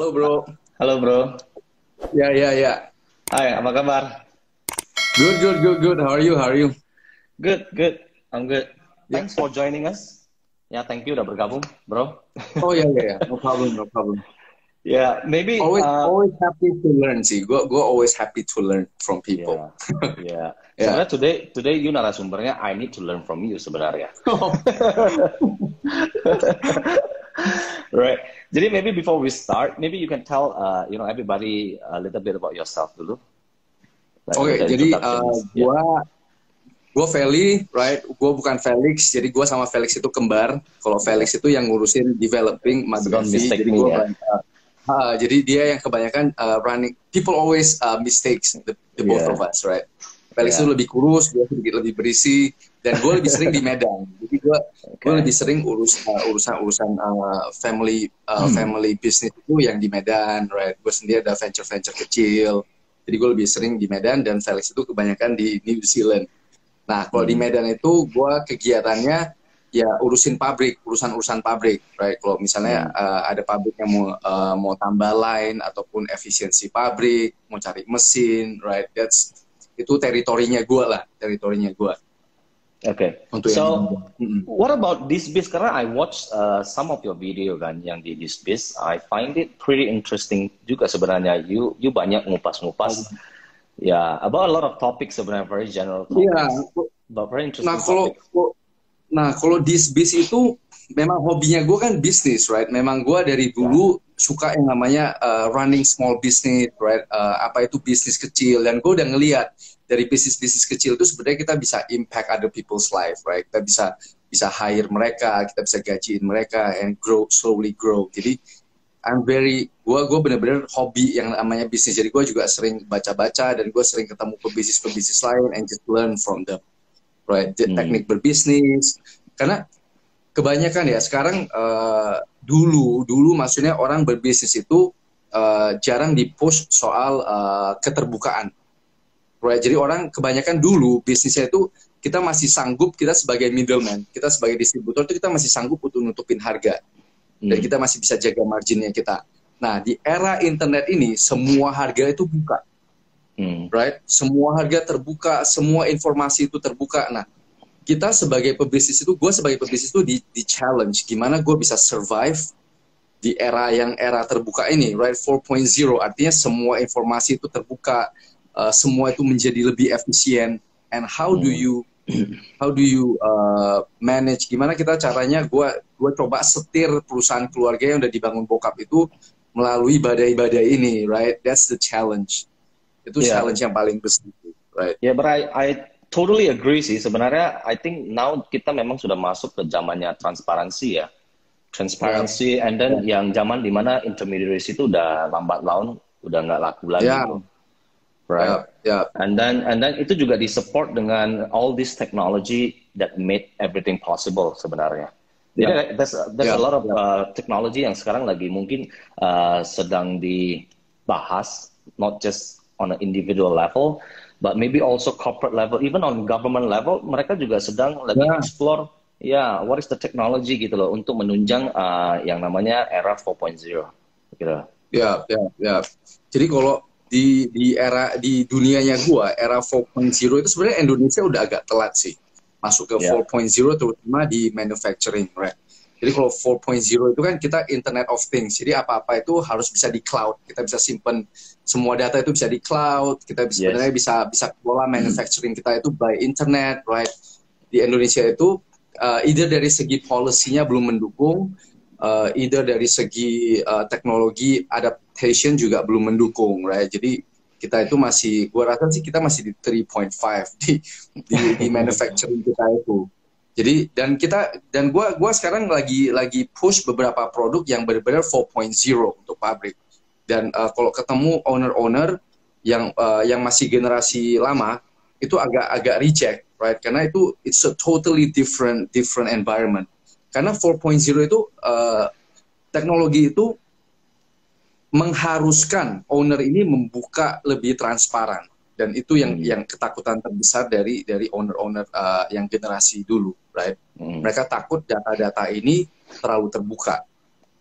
Halo bro. Halo bro. Ya ya ya. Hai, apa kabar? Good good good good. How are you? How are you? Good, good. I'm good. Ya. Thanks for joining us. Ya, thank you udah bergabung, bro. Oh ya ya ya. No problem no problem. Ya, maybe Always happy to learn sih. Gue always happy to learn from people. ya, ya. Ya. Sebenarnya today you narasumbernya I need to learn from you sebenarnya. Right. Jadi maybe before we start, maybe you can tell everybody a little bit about yourself dulu. Like a Oke, little jadi introductions. gue Feli, right? Gue bukan Felix. Jadi gue sama Felix itu kembar. Kalau Felix itu yang ngurusin developing Don't Madgavi. mistake Jadi me gue ya. jadi dia yang kebanyakan running. People always mistakes the both Yeah. of us, right? Felix itu Yeah. lebih kurus, gue sedikit lebih berisi, dan gue lebih sering di Medan. Jadi gue Okay. lebih sering urusan family business itu yang di Medan, right? Gue sendiri ada venture kecil. Jadi gue lebih sering di Medan, dan Felix itu kebanyakan di New Zealand. Nah, kalau di Medan itu gue kegiatannya ya urusan pabrik, right? Kalau misalnya ada pabrik yang mau tambah line ataupun efisiensi pabrik, mau cari mesin, right? Itu teritorinya gue. Okay. Untuk So, yang what about this biz? Karena I watched some of your video kan yang di this biz. I find it pretty interesting juga sebenarnya. You banyak ngupas-ngupas. Ya, about a lot of topics sebenarnya, very general topics. Iya. But very interesting Nah, topics. kalau this biz itu memang hobinya gue kan bisnis, right? Memang gue dari dulu suka yang namanya running small business, right? Apa itu bisnis kecil, dan gue udah ngeliat dari bisnis kecil itu sebenarnya kita bisa impact other people's life, right? Kita bisa hire mereka, kita bisa gajiin mereka, and slowly grow. Jadi gue bener-bener hobi yang namanya bisnis. Jadi gue juga sering baca-baca, dan gue sering ketemu pebisnis lain and just learn from them, right? Teknik berbisnis. Karena kebanyakan ya sekarang dulu maksudnya orang berbisnis itu jarang di-push soal keterbukaan. Right, jadi orang kebanyakan dulu bisnisnya itu kita masih sanggup, kita sebagai middleman, kita sebagai distributor itu kita masih sanggup untuk nutupin harga, dan kita masih bisa jaga marginnya kita. Nah, di era internet ini semua harga itu buka, right? Semua harga terbuka, semua informasi itu terbuka. Nah, kita sebagai pebisnis itu, gue sebagai pebisnis itu di challenge gimana gue bisa survive di era terbuka ini, right? 4.0 artinya semua informasi itu terbuka. Semua itu menjadi lebih efisien, and how do you manage, gimana kita caranya gue coba setir perusahaan keluarga yang udah dibangun bokap itu melalui badai-badai ini, right? That's the challenge. Itu challenge yang paling besar, right? Yeah, but I totally agree sih. Sebenarnya I think now kita memang sudah masuk ke zamannya transparansi ya. Transparency, and then yang zaman dimana intermediaries itu udah lambat laun, udah nggak laku lagi. Right. And then itu juga disupport dengan all this technology that made everything possible sebenarnya. Jadi there's a lot of technology yang sekarang lagi mungkin sedang dibahas, not just on an individual level, but maybe also corporate level, even on government level, mereka juga sedang lagi explore what is the technology gitu loh untuk menunjang yang namanya era 4.0 gitu. Ya. Jadi kalau di dunianya gua, era 4.0 itu sebenarnya Indonesia udah agak telat sih masuk ke 4.0, terutama di manufacturing, right? Jadi kalau 4.0 itu kan kita Internet of Things, jadi apa-apa itu harus bisa di cloud, kita bisa simpen semua data itu bisa di cloud, kita sebenarnya bisa kelola manufacturing kita itu by internet, right? Di Indonesia itu either dari segi policy-nya belum mendukung, either dari segi teknologi adaptation juga belum mendukung, right? Jadi kita itu masih, gua rasa sih kita masih di 3.5 di manufacturing kita itu. Jadi dan gua sekarang lagi push beberapa produk yang benar-benar 4.0 untuk pabrik. Dan kalau ketemu owner yang masih generasi lama itu agak reject, right? Karena itu it's a totally different environment. Karena 4.0 itu teknologi itu mengharuskan owner ini membuka lebih transparan, dan itu yang ketakutan terbesar dari owner yang generasi dulu, right? Mereka takut data-data ini terlalu terbuka.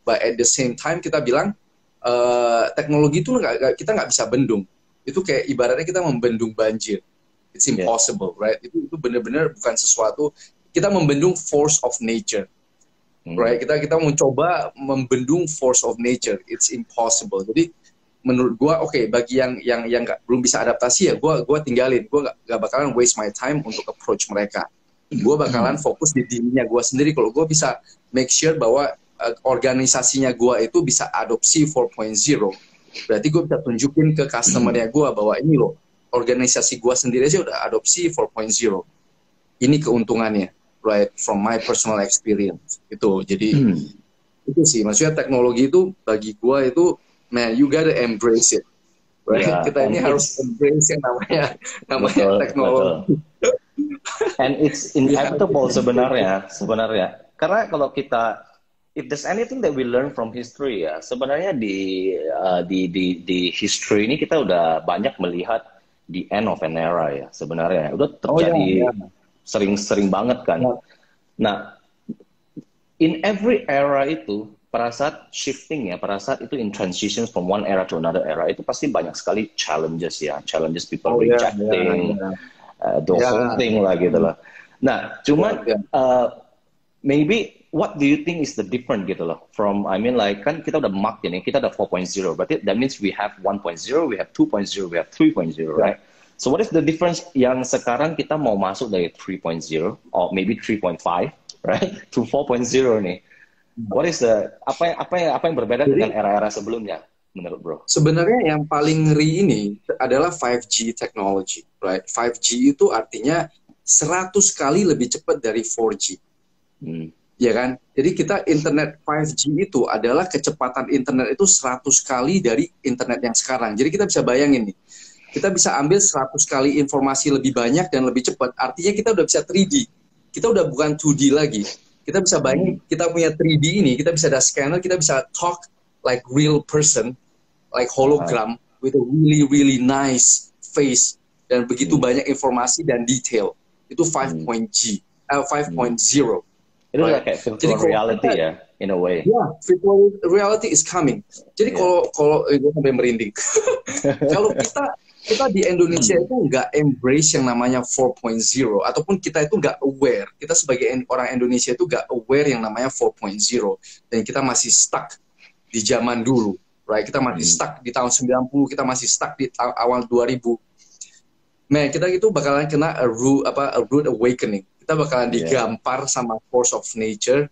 But at the same time kita bilang teknologi itu kita nggak bisa bendung. Itu kayak ibaratnya kita membendung banjir. It's impossible, right? Itu benar-benar bukan sesuatu. Kita membendung force of nature, right? Kita mencoba membendung force of nature. It's impossible. Jadi menurut gua, bagi yang belum bisa adaptasi ya, gua tinggalin. Gua nggak bakalan waste my time untuk approach mereka. Gua bakalan fokus di dirinya gua sendiri. Kalau gua bisa make sure bahwa organisasinya gua itu bisa adopsi 4.0, berarti gua bisa tunjukin ke customer-nya gua bahwa ini loh, organisasi gua sendiri aja udah adopsi 4.0. Ini keuntungannya, right? From my personal experience. Itu. Jadi itu sih, maksudnya teknologi itu bagi gua itu, man, you gotta embrace it. Right? Yeah, kita ini harus embrace yang namanya teknologi. Betul. And it's inevitable sebenarnya. Karena kalau kita, if there's anything that we learn from history ya, sebenarnya di history ini kita udah banyak melihat the end of an era ya, sebenarnya udah terjadi sering banget kan. Nah, in every era itu pada saat shifting ya, pada saat itu in transition from one era to another era, itu pasti banyak sekali challenges people rejecting the whole thing lah gitu lah. Nah, cuman maybe what do you think is the different gitu loh from, I mean like kan kita udah mark ini, kita udah 4.0, berarti that means we have 1.0, we have 2.0, we have 3.0, right? So what is the difference yang sekarang kita mau masuk dari 3.0 or maybe 3.5, right, to 4.0 nih? What is the apa yang berbeda dengan era-era sebelumnya menurut bro? Sebenarnya yang paling ngeri ini adalah 5G technology, right? 5G itu artinya 100 kali lebih cepat dari 4G. Ya kan? Jadi kita internet 5G itu adalah kecepatan internet itu 100 kali dari internet yang sekarang. Jadi kita bisa bayangin nih, kita bisa ambil 100 kali informasi lebih banyak dan lebih cepat. Artinya kita udah bisa 3D. Kita udah bukan 2D lagi. Kita bisa bayangin, kita punya 3D ini, kita bisa ada scanner, kita bisa talk like real person, like hologram, with a really, really nice face, dan begitu banyak informasi dan detail. Itu 5.0. Itu kayak virtual reality ya, in a way. Yeah, virtual reality is coming. Jadi kalau gue sampai merinding. Kalau kita di Indonesia itu nggak embrace yang namanya 4.0, ataupun kita itu nggak aware. Kita sebagai orang Indonesia itu nggak aware yang namanya 4.0, dan kita masih stuck di zaman dulu, right? Kita masih stuck di tahun 90, kita masih stuck di awal 2000. Nah, kita itu bakalan kena a rude awakening. Kita bakalan digampar sama force of nature,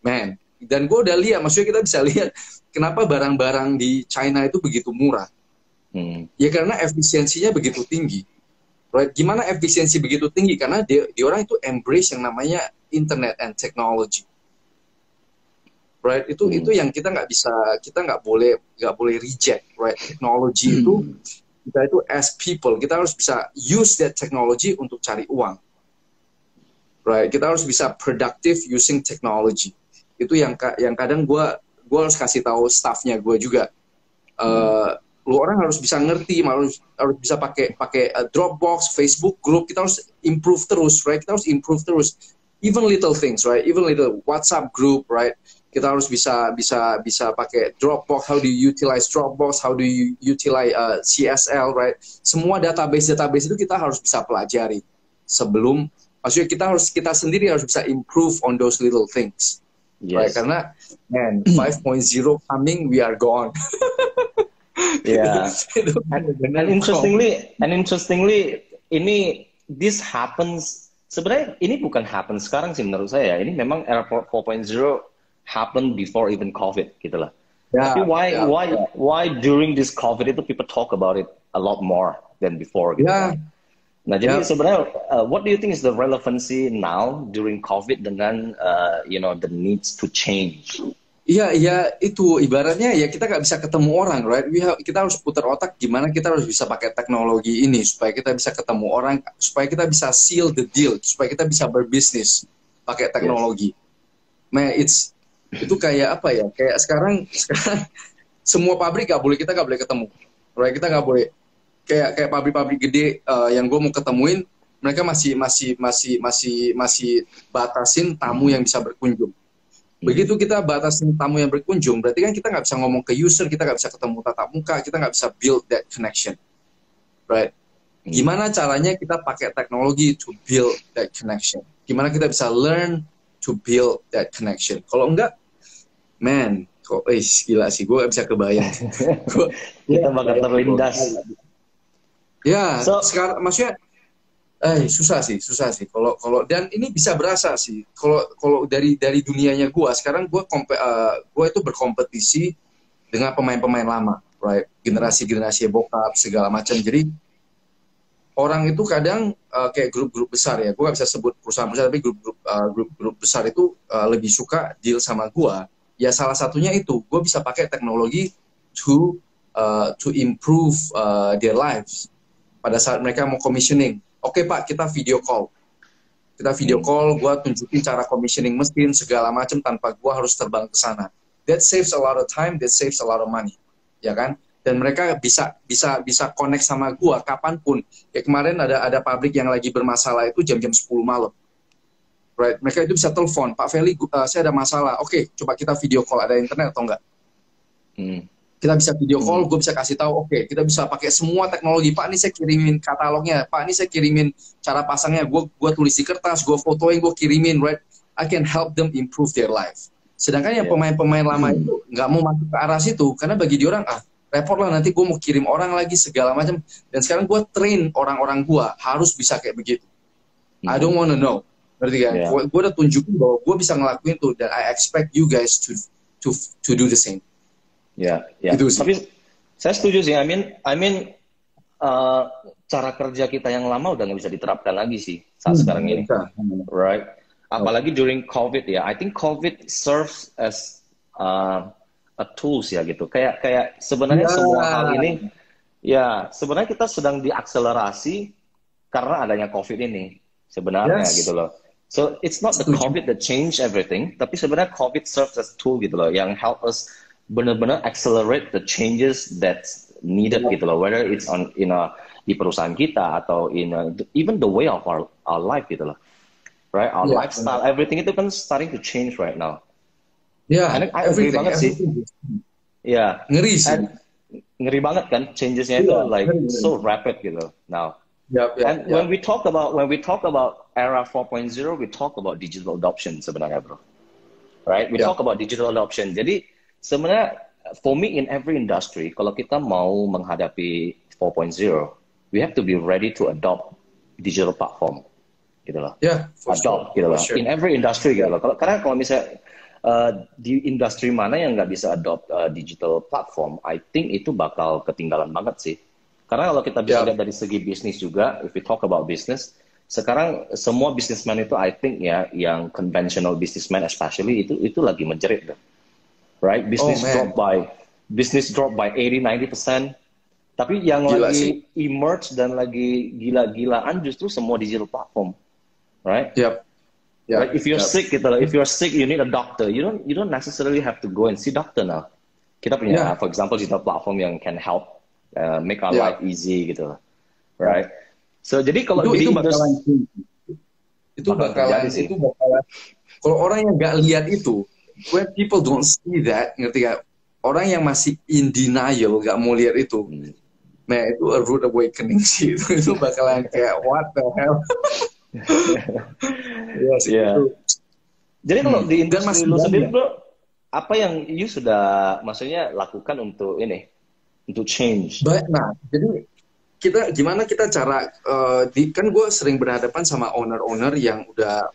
man. Dan gue udah lihat, maksudnya kita bisa lihat kenapa barang-barang di China itu begitu murah. Ya karena efisiensinya begitu tinggi, right? Gimana efisiensi begitu tinggi? Karena dia orang itu embrace yang namanya internet and technology, right? Itu yang kita nggak boleh reject, right? Teknologi itu kita itu as people, kita harus bisa use that technology untuk cari uang, right? Kita harus bisa productive using technology. Itu yang kadang gue harus kasih tahu staffnya gue juga. Lu orang harus bisa ngerti, harus bisa pakai Dropbox, Facebook group. Kita harus improve terus, right? Kita harus improve terus. Even little things, right? Even little WhatsApp group, right? Kita harus bisa pakai Dropbox. How do you utilize Dropbox? How do you utilize CSL, right? Semua database itu kita harus bisa pelajari sebelum. Maksudnya kita sendiri harus bisa improve on those little things, right? Karena man, 5.0 coming, we are gone. Yeah, and interestingly, this happens. Sebenarnya ini bukan happen sekarang sih menurut saya. Ini memang era 4.0 happen before even COVID, gitu lah. Tapi why during this COVID itu people talk about it a lot more than before, gitu. Nah, jadi sebenarnya, what do you think is the relevancy now during COVID dengan the needs to change? Iya, itu ibaratnya ya kita nggak bisa ketemu orang, right? Kita harus putar otak gimana kita harus bisa pakai teknologi ini supaya kita bisa ketemu orang, supaya kita bisa seal the deal, supaya kita bisa berbisnis pakai teknologi. Nah, itu kayak apa ya? Kayak sekarang semua pabrik kita nggak boleh ketemu, right? Kita nggak boleh kayak pabrik-pabrik gede yang gue mau ketemuin, mereka masih batasin tamu yang bisa berkunjung. Begitu kita batasin tamu yang berkunjung, berarti kan kita nggak bisa ngomong ke user, kita nggak bisa ketemu tatap muka, kita nggak bisa build that connection, right? Gimana caranya kita pakai teknologi to build that connection? Gimana kita bisa learn to build that connection? Kalau enggak, man, kok, gila sih, gue gak bisa kebayang. Kita bakal terlindas. Ya, sekarang maksudnya, susah sih. Kalau dan ini bisa berasa sih. Kalau dari dunianya gue, sekarang gue itu berkompetisi dengan pemain-pemain lama, right? Generasi bokap segala macam. Jadi orang itu kadang kayak grup-grup besar ya, gue gak bisa sebut perusahaan besar, tapi grup besar itu lebih suka deal sama gue. Ya salah satunya itu, gue bisa pakai teknologi to improve their lives. Pada saat mereka mau commissioning, oke Pak, kita video call. Gue tunjukin cara commissioning mesin segala macam tanpa gue harus terbang ke sana. That saves a lot of time, that saves a lot of money, ya kan? Dan mereka bisa connect sama gue kapanpun. Kayak kemarin ada pabrik yang lagi bermasalah itu jam-jam 10 malam. Right? Mereka itu bisa telepon, Pak Feli, saya ada masalah. Oke, coba kita video call, ada internet atau enggak? Kita bisa video call, gue bisa kasih tahu, oke, kita bisa pakai semua teknologi. Pak, ini saya kirimin katalognya. Pak, ini saya kirimin cara pasangnya. Gue tulis di kertas, gue fotoin, gue kirimin, right? I can help them improve their life. Sedangkan yang pemain-pemain lama itu nggak mau masuk ke arah situ, karena bagi dia orang, repot lah, nanti gue mau kirim orang lagi, segala macam. Dan sekarang gue train orang-orang gue, harus bisa kayak begitu. I don't wanna know. Berarti kan? Gue udah tunjukin bahwa gue bisa ngelakuin itu, dan I expect you guys to do the same. Ya. Itu tapi saya setuju sih. I mean, cara kerja kita yang lama udah nggak bisa diterapkan lagi sih saat sekarang ini, right? Apalagi during COVID ya. I think COVID serves as a tools ya gitu. Kayak sebenarnya semua hal ini, ya sebenarnya kita sedang diakselerasi karena adanya COVID ini sebenarnya gitu loh. So it's not the COVID that changed everything, tapi sebenarnya COVID serves as tool gitu loh, yang help us benar-benar accelerate the changes that's needed gitu loh, whether it's di perusahaan kita atau even the way of our life gitu loh, right? Our lifestyle, everything itu kan starting to change right now. And I agree banget sih. Ngeri sih. Ngeri banget kan, changesnya itu like so rapid gitu now. And when we talk about era 4.0, we talk about digital adoption sebenarnya, bro. Right? We talk about digital adoption. Jadi sebenarnya, for me in every industry, kalau kita mau menghadapi 4.0, we have to be ready to adopt digital platform, gitu loh. Adopt, gitu loh. Sure. In every industry, gitu loh. Karena kalau misalnya di industri mana yang nggak bisa adopt digital platform, I think itu bakal ketinggalan banget sih. Karena kalau kita bisa lihat dari segi bisnis juga, if we talk about business, sekarang semua businessman itu, I think ya, yang conventional businessman especially itu lagi menjerit deh. Right, business drop by 80-90%. Tapi yang lagi emerge dan lagi gila-gilaan justru semua digital platform, right? Like if you're sick, gitu loh. If you're sick, you need a doctor. You don't necessarily have to go and see doctor now. Kita punya, for example, digital platform yang can help make our life easy, gitu loh, right? So jadi kalau itu bakalan kalau orang yang nggak lihat itu, when people don't see that, ngerti gak? Orang yang masih in denial, gak mau lihat itu, nah itu a rude awakening sih. Itu bakalan kayak what the hell. Jadi kalau di industri lu sendiri, bro, apa yang you sudah maksudnya lakukan untuk change? Nah, jadi gimana kita cara kan gue sering berhadapan sama owner-owner yang udah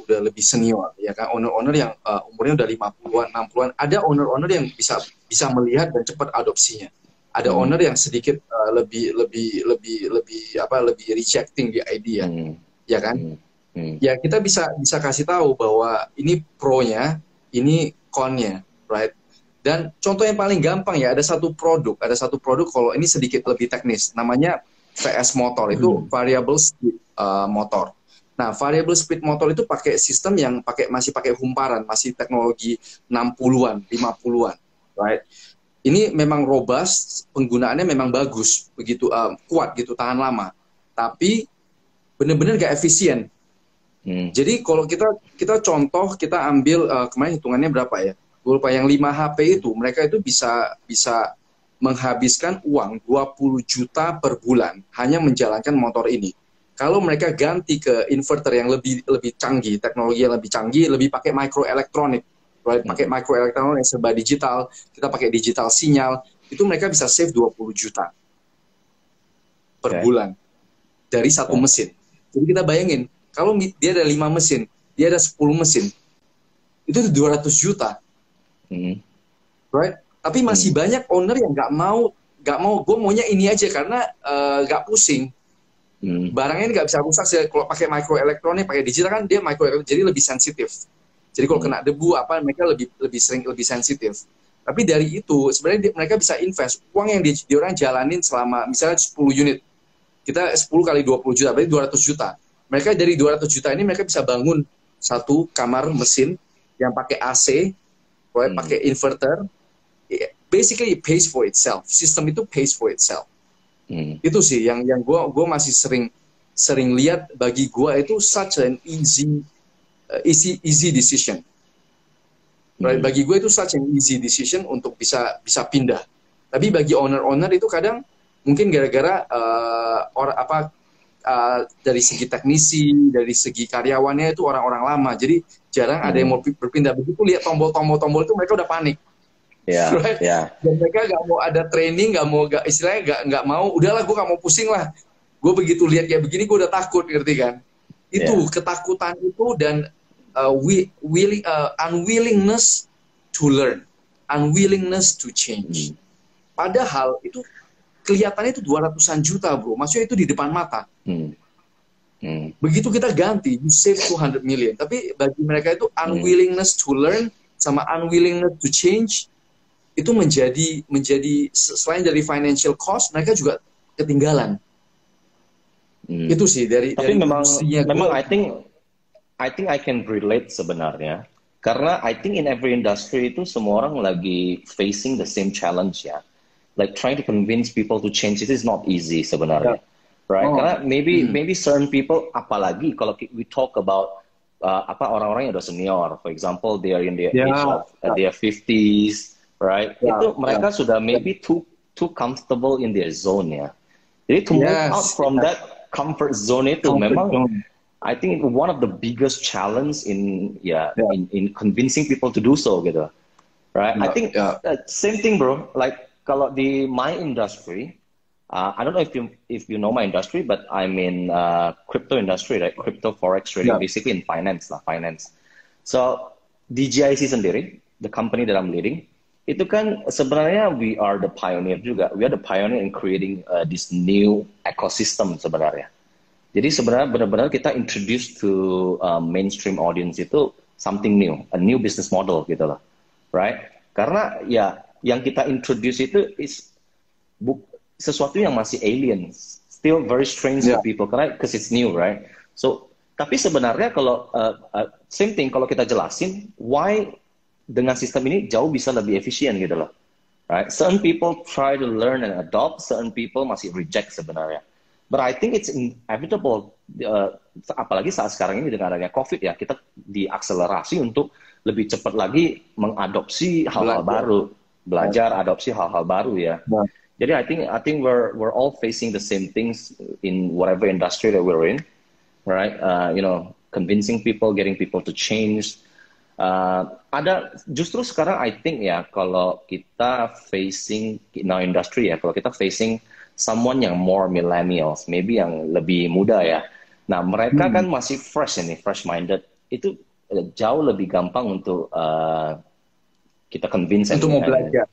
lebih senior, ya kan, owner-owner yang umurnya udah 50-an, 60-an. Ada owner-owner yang bisa melihat dan cepat adopsinya. Ada owner yang sedikit lebih rejecting the idea, ya kan? Ya kita bisa kasih tahu bahwa ini pro-nya, ini con-nya, right? Dan contoh yang paling gampang ya, ada satu produk kalau ini sedikit lebih teknis, namanya VS motor, itu variable speed motor. Nah, variable speed motor itu pakai sistem yang masih pakai humparan, masih teknologi 60-an, 50-an, right? Ini memang robust, penggunaannya memang bagus, begitu kuat gitu, tahan lama. Tapi benar-benar gak efisien. Jadi kalau kita contoh, kita ambil kemarin hitungannya berapa ya? Gue lupa, yang 5 HP itu mereka itu bisa menghabiskan uang 20 juta per bulan hanya menjalankan motor ini. Kalau mereka ganti ke inverter yang lebih canggih, teknologi yang lebih canggih, lebih pakai microelectronic, right? Pakai microelectronic yang serba digital, kita pakai digital sinyal, itu mereka bisa save 20 juta per bulan dari satu mesin. Jadi kita bayangin, kalau dia ada 5 mesin, dia ada 10 mesin, itu 200 juta. Right? Tapi masih banyak owner yang nggak mau, gue maunya ini aja karena nggak pusing. Barangnya ini nggak bisa rusak. Kalau pakai microelectronic, pakai digital kan dia microelectronic, jadi lebih sensitif. Jadi kalau kena debu apa, mereka lebih sering lebih sensitif. Tapi dari itu sebenarnya mereka bisa invest uang yang diorang jalanin selama misalnya 10 unit. Kita 10 kali 20 juta, berarti 200 juta. Mereka dari 200 juta ini mereka bisa bangun satu kamar mesin yang pakai AC, right? Pakai inverter. Basically it pays for itself. Sistem itu pays for itself. Itu sih yang gue masih sering lihat. Bagi gue itu such an easy decision. Right? Bagi gue itu such an easy decision untuk bisa pindah. Tapi bagi owner itu kadang mungkin gara-gara dari segi teknisi, dari segi karyawannya itu orang-orang lama, jadi jarang ada yang mau berpindah. Begitu lihat tombol itu mereka udah panik. Right? Dan mereka nggak mau ada training, istilahnya nggak mau. Udahlah, gue nggak mau pusing lah. Gue begitu lihat kayak begini, gue udah takut, ngerti kan? Itu ketakutan itu dan unwillingness to learn, unwillingness to change. Padahal itu kelihatannya itu 200-an juta, bro. Maksudnya itu di depan mata. Begitu kita ganti, you save 200 million. Tapi bagi mereka itu unwillingness to learn sama unwillingness to change itu menjadi selain dari financial cost, mereka juga ketinggalan. Itu sih dari memang I think I can relate sebenarnya. Karena I think in every industry itu semua orang lagi facing the same challenge ya. Like trying to convince people to change it is not easy sebenarnya, right? Karena maybe certain people, apalagi kalau we talk about orang-orang yang udah senior, for example, they are in their age of their 50s, right? Itu mereka sudah maybe too comfortable in their zone ya. Jadi to move out from that comfort zone itu memang I think one of the biggest challenge in convincing people to do so gitu, right? I think same thing, bro. Like kalau di my industry, I don't know if you know my industry, but I'm in crypto industry, right? Crypto forex trading, basically in finance. So di GIC sendiri, the company that I'm leading, itu kan sebenarnya we are the pioneer juga. We are the pioneer in creating this new ecosystem sebenarnya. Jadi sebenarnya benar-benar kita introduce to mainstream audience itu something new, a new business model gitu loh, right? Karena ya yang kita introduce itu sesuatu yang masih alien, still very strange to people, karena because it's new, right? So, tapi sebenarnya kalau same thing kalau kita jelasin why dengan sistem ini jauh bisa lebih efisien gitu loh, right? Certain people try to learn and adopt, certain people masih reject sebenarnya. But I think it's inevitable, apalagi saat sekarang ini dengan adanya COVID ya, kita diakselerasi untuk lebih cepat lagi mengadopsi hal-hal baru. Belajar, adopsi hal-hal baru ya. Jadi I think we're all facing the same things in whatever industry that we're in, right? Convincing people, getting people to change. Ada justru sekarang I think ya, kalau kita facing in our industry ya, kalau kita facing someone yang more millennials, maybe yang lebih muda ya. Nah mereka kan masih fresh minded. Itu jauh lebih gampang untuk kita convince untuk mau belajar.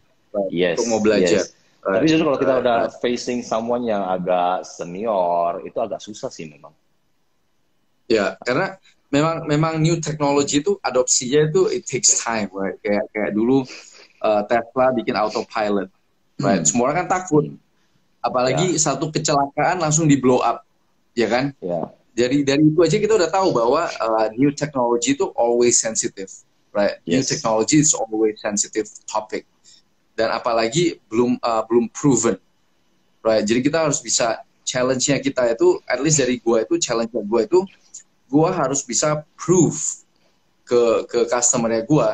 Untuk mau belajar. Tapi justru kalau kita udah facing someone yang agak senior, itu agak susah sih memang. Ya, karena memang new technology itu adopsinya itu it takes time, right? Kayak dulu Tesla bikin autopilot, right? Semua orang kan takut. Apalagi satu kecelakaan langsung di blow up, ya kan? Jadi dari itu aja kita udah tahu bahwa new technology itu always sensitive. Right, new technology is always sensitive topic, dan apalagi belum proven, right? Jadi kita harus bisa challenge-nya kita itu, at least dari gue itu challenge-nya gue itu, gue harus bisa prove ke customer-nya gue,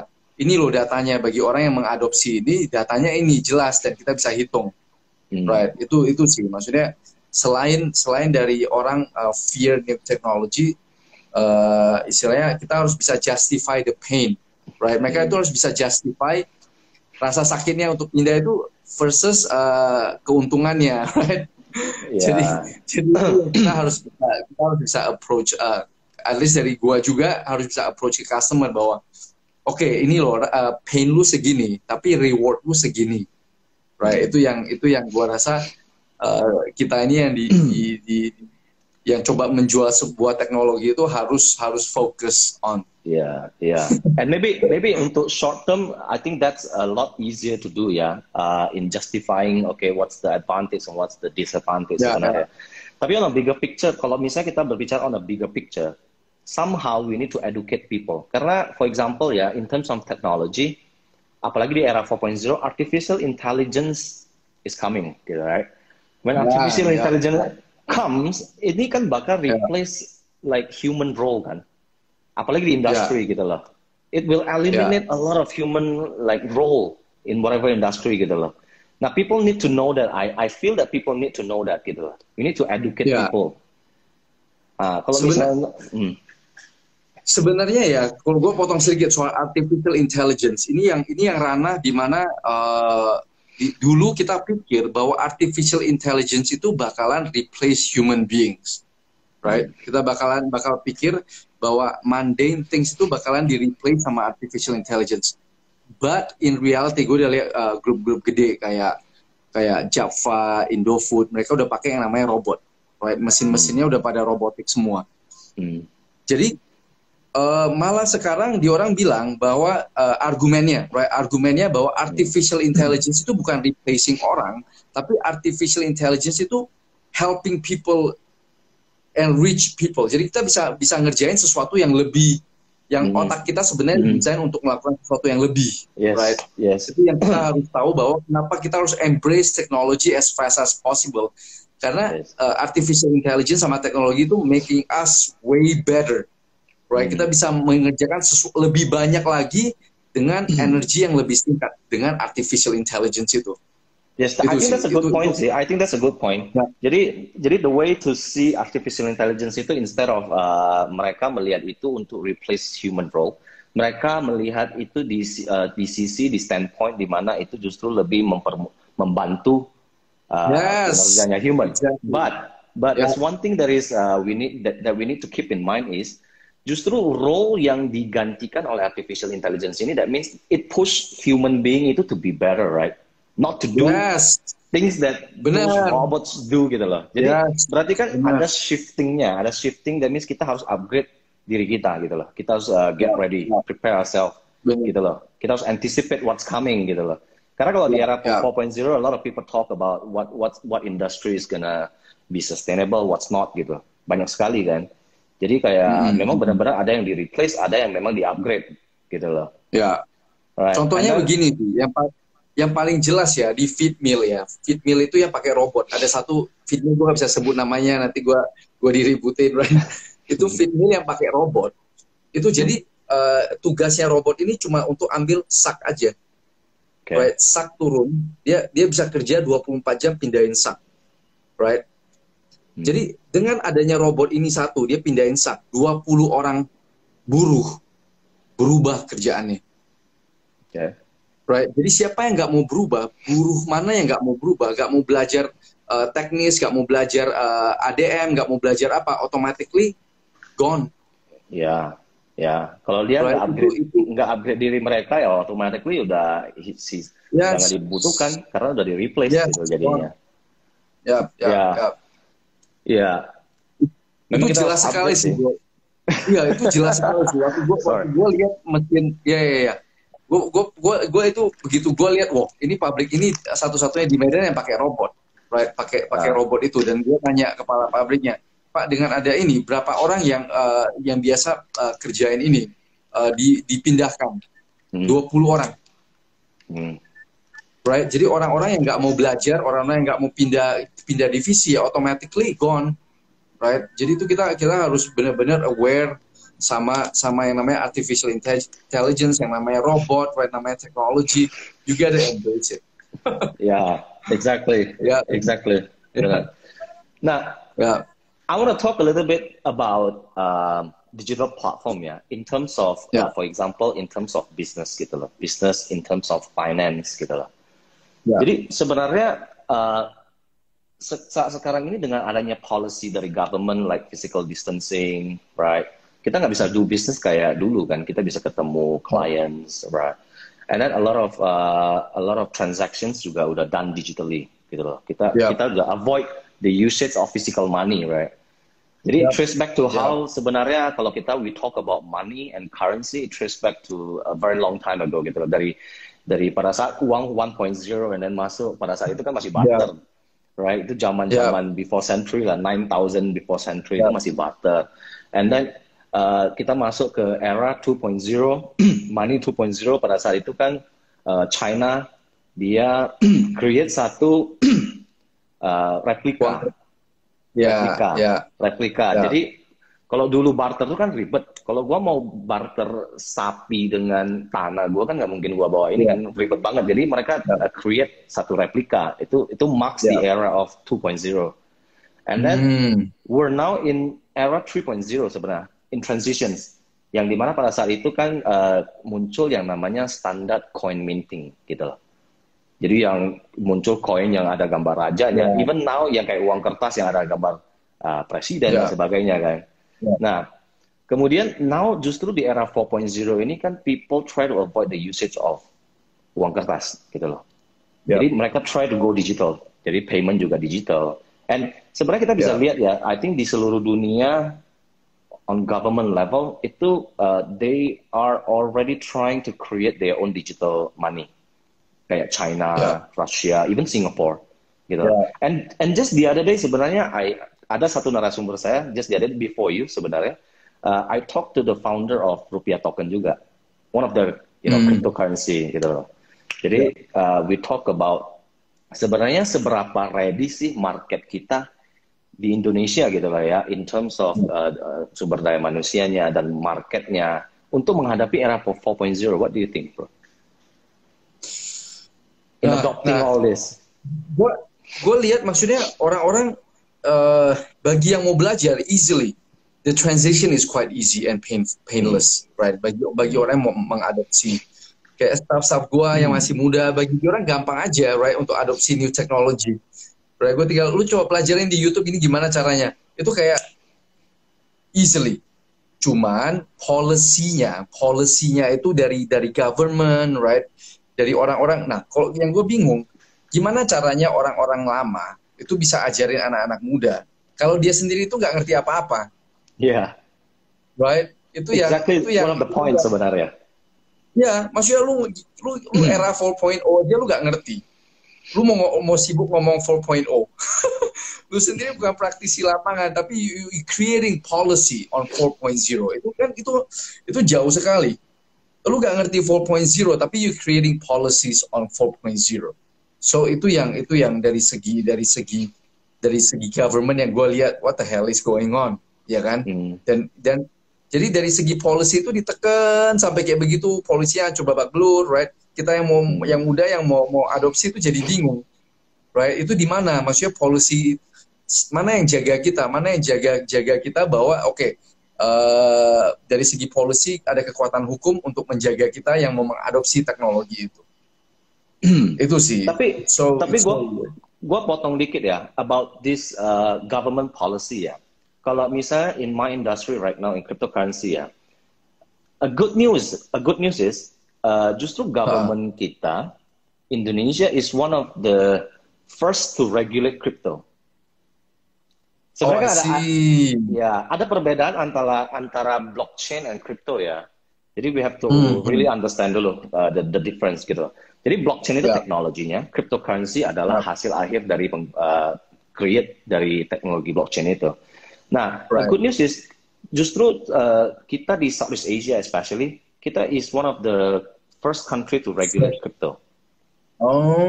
ini loh datanya, bagi orang yang mengadopsi ini, datanya ini jelas dan kita bisa hitung. Right, itu sih maksudnya, selain dari orang fear new technology, istilahnya kita harus bisa justify the pain, right? Mereka itu harus bisa justify rasa sakitnya untuk pindah itu versus keuntungannya, right? Jadi kita harus bisa approach, at least dari gua juga harus bisa approach ke customer bahwa oke, ini loh pain lu segini, tapi reward lu segini. Right, itu yang gua rasa kita ini yang yang coba menjual sebuah teknologi itu harus fokus on. Yeah. And maybe untuk short term, I think that's a lot easier to do ya, in justifying okay what's the advantage and what's the disadvantage sebenarnya. Tapi on a bigger picture, kalau misalnya kita berbicara on a bigger picture, somehow we need to educate people. Karena for example ya, in terms of technology, apalagi di era 4.0, artificial intelligence is coming, gitu, right? When artificial intelligence comes, ini kan bakal replace like human role kan, apalagi di industri gitu loh. It will eliminate a lot of human like role in whatever industry gitu loh. Nah, people need to know that. I feel that people need to know that gitu loh. We need to educate people. Kalau misalnya sebenarnya ya, kalau gue potong sedikit soal artificial intelligence, ini yang ranah di mana dulu kita pikir bahwa artificial intelligence itu bakalan replace human beings, right? Kita bakal pikir bahwa mundane things itu bakalan di replace sama artificial intelligence. But in reality, gue udah lihat grup-grup gede kayak Java, Indofood, mereka udah pakai yang namanya robot, right? Mesin-mesinnya udah pada robotik semua. Jadi malah sekarang orang bilang bahwa argumennya bahwa artificial intelligence itu bukan replacing orang, tapi artificial intelligence itu helping people and reach people. Jadi kita bisa ngerjain sesuatu yang lebih, yang otak kita sebenarnya desain untuk melakukan sesuatu yang lebih, right? Itu yang kita harus tahu, bahwa kenapa kita harus embrace technology as fast as possible, karena artificial intelligence sama teknologi itu making us way better. Right, kita bisa mengerjakan lebih banyak lagi dengan energi yang lebih singkat dengan artificial intelligence itu. Yes, I think that's a good point sih. I think that's a good point. Jadi the way to see artificial intelligence itu, instead of mereka melihat itu untuk replace human role, mereka melihat itu di standpoint di mana itu justru lebih membantu kinerjanya human. But there's one thing that is we need to keep in mind is, justru role yang digantikan oleh artificial intelligence ini, that means it push human being itu to be better, right? Not to do things that those robots do gitu loh. Jadi berarti kan ada shifting, that means kita harus upgrade diri kita gitu loh. Kita harus get ready, prepare ourselves gitu loh. Kita harus anticipate what's coming gitu loh. Karena kalau di era 4.0, a lot of people talk about what industry is gonna be sustainable, what's not gitu. Banyak sekali kan. Jadi kayak memang benar-benar ada yang di-replace, ada yang memang di-upgrade gitu loh. Ya. Right. Contohnya begini tuh, yang paling jelas ya di feed mill ya. Feed mill itu yang pakai robot. Ada satu feed mill, gue gak bisa sebut namanya, nanti gue diributin, right? Itu feed mill yang pakai robot. Itu jadi tugasnya robot ini cuma untuk ambil sak aja. Right? Sak turun, dia bisa kerja 24 jam pindahin sak. Right? Jadi dengan adanya robot ini satu, dia pindahin sak, 20 orang buruh berubah kerjaannya. Right? Jadi siapa yang nggak mau berubah? Buruh mana yang nggak mau berubah? Nggak mau belajar teknis, nggak mau belajar ADM, nggak mau belajar apa? Automatically gone. Ya. Kalau dia nggak upgrade diri mereka, ya automatically udah nggak dibutuhkan karena udah di replace gitu jadinya. Iya. Itu jelas sekali sih. Iya, itu jelas sekali sih. Waktu gue lihat mesin, Gue itu begitu gue lihat, wow, ini pabrik ini satu-satunya di Medan yang pakai robot, right? Pakai robot itu, dan gue tanya kepala pabriknya, Pak, dengan ada ini berapa orang yang biasa kerjain ini dipindahkan? 20 orang. Right? Jadi orang-orang yang nggak mau belajar, orang-orang yang nggak mau pindah divisi, ya automatically gone. right? Jadi itu kita harus benar-benar aware sama yang namanya artificial intelligence, yang namanya robot, right? Namanya teknologi, you gotta embrace it. Yeah, exactly. Yeah. Exactly. Yeah. Nah, Yeah. I want to talk a little bit about digital platform ya, in terms of, for example, in terms of business gitu loh, business in terms of finance gitu loh. Yeah. Jadi sebenarnya saat sekarang ini dengan adanya policy dari government like physical distancing, right? Kita nggak bisa do business kayak dulu kan, kita bisa ketemu clients, right? And then a lot of transactions juga udah done digitally gitu loh. Kita udah avoid the usage of physical money, right? Jadi trace back to how sebenarnya kalau we talk about money and currency, it trace back to a very long time ago gitu loh. Dari pada saat uang 1.0 and then masuk pada saat itu kan masih barter, right? Itu zaman before century lah, 9,000 before century itu masih barter. And then kita masuk ke era 2.0, money 2.0 pada saat itu kan China dia create satu replika. Replika. Jadi kalau dulu barter itu kan ribet. Kalau gua mau barter sapi dengan tanah, gua kan nggak mungkin gua bawa ini kan ribet banget. Jadi mereka create satu replika. Itu marks the era of 2.0. And then we're now in era 3.0 sebenarnya, in transitions. Yang dimana pada saat itu kan muncul yang namanya standard coin minting gitu loh. Jadi yang muncul koin yang ada gambar rajanya, even now yang kayak uang kertas yang ada gambar presiden dan sebagainya kan. Nah, kemudian now justru di era 4.0 ini kan people try to avoid the usage of uang kertas gitu loh. Jadi mereka try to go digital. Jadi payment juga digital. And sebenarnya kita bisa lihat ya, I think di seluruh dunia on government level itu they are already trying to create their own digital money. Kayak China, Russia, even Singapore, gitu. And just the other day sebenarnya ada satu narasumber saya, just the other day before you sebenarnya, I talked to the founder of Rupiah Token juga, one of the cryptocurrency, gitu. Jadi we talk about sebenarnya seberapa ready sih market kita di Indonesia gitu lah ya, in terms of sumber daya manusianya dan marketnya untuk menghadapi era 4.0. What do you think, bro? In adopting all this. Gue lihat maksudnya orang-orang bagi yang mau belajar easily, the transition is quite easy and painless, right? Bagi orang yang mau mengadopsi, kayak staff gue yang masih muda, bagi orang gampang aja, right, untuk adopsi new technology, right? Gue tinggal lu coba pelajarin di YouTube ini gimana caranya, itu kayak easily. Cuman policy-nya itu dari government, right? Dari orang-orang. Nah, kalau yang gue bingung, gimana caranya orang-orang lama itu bisa ajarin anak-anak muda kalau dia sendiri itu nggak ngerti apa-apa. Iya. Right? Itu exactly itu one of the points sebenarnya. Ya, maksudnya lu era 4.0 aja lu nggak ngerti. Lu mau sibuk ngomong 4.0. Lu sendiri bukan praktisi lapangan, tapi you creating policy on 4.0. Itu kan itu jauh sekali. Lu gak ngerti 4.0 tapi you creating policies on 4.0. So itu yang dari segi government yang gue lihat, what the hell is going on, ya kan? Dan jadi dari segi policy itu ditekan sampai kayak begitu, polisinya coba babak belur, right? Kita yang muda yang mau adopsi itu jadi bingung, right? Itu di mana? Maksudnya policy mana yang jaga kita, mana yang jaga kita bahwa oke. Dari segi policy ada kekuatan hukum untuk menjaga kita yang mau mengadopsi teknologi itu. Itu sih. Tapi gue potong dikit ya about this government policy ya. Kalau misalnya in my industry right now in cryptocurrency ya, a good news is justru government kita Indonesia is one of the first to regulate crypto. Sebenarnya ada perbedaan antara blockchain and crypto ya. Jadi we have to really understand dulu the difference gitu. Jadi blockchain itu teknologinya, cryptocurrency adalah hasil akhir dari create dari teknologi blockchain itu. Nah, the good news is justru kita di Southeast Asia especially, kita is one of the first country to regulate crypto. Oh,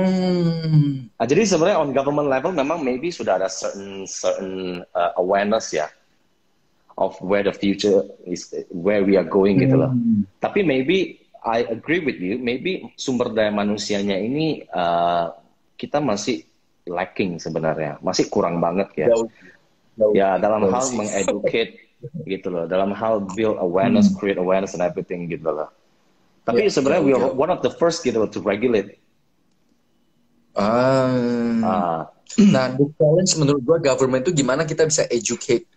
Jadi sebenarnya on government level memang maybe sudah ada certain awareness ya of where the future is, where we are going gitu loh. hmm. Tapi maybe I agree with you, maybe sumber daya manusianya ini kita masih lacking sebenarnya, masih kurang banget ya. Jauh, jauh, Ya dalam jauh hal sih. mengeducate gitu loh, dalam hal build awareness, Hmm. create awareness and everything gitu loh. Ya, Tapi sebenarnya jauh, we are jauh. one of the first gitu loh to regulate. Ah. Uh, Nah, the challenge menurut gua government itu gimana kita bisa educate.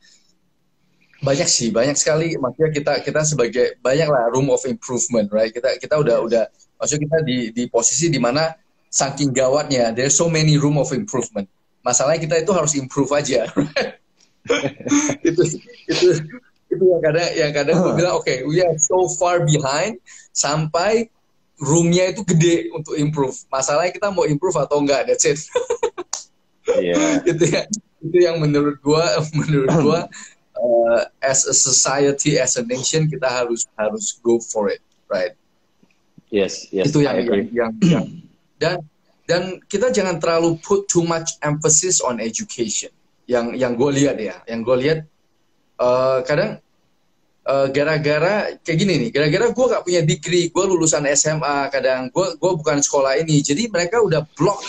Banyak sih, banyak sekali. Maksudnya kita sebagai banyak lah room of improvement, right? Kita yes. udah maksudnya kita di posisi di mana saking gawatnya, there's so many room of improvement. Masalahnya kita itu harus improve aja. itu itu itu yang kadang gue bilang oke, we are so far behind sampai roomnya itu gede untuk improve. Masalahnya kita mau improve atau enggak, that's it. Yeah. itu yang menurut gua as a society, as a nation, kita harus go for it, right? Yes, yes, Itu I agree. Dan kita jangan terlalu put too much emphasis on education. Yang gue lihat ya, kadang gara-gara kayak gini nih, gara-gara gue gak punya degree, gue lulusan SMA, kadang gue bukan sekolah ini, jadi mereka udah block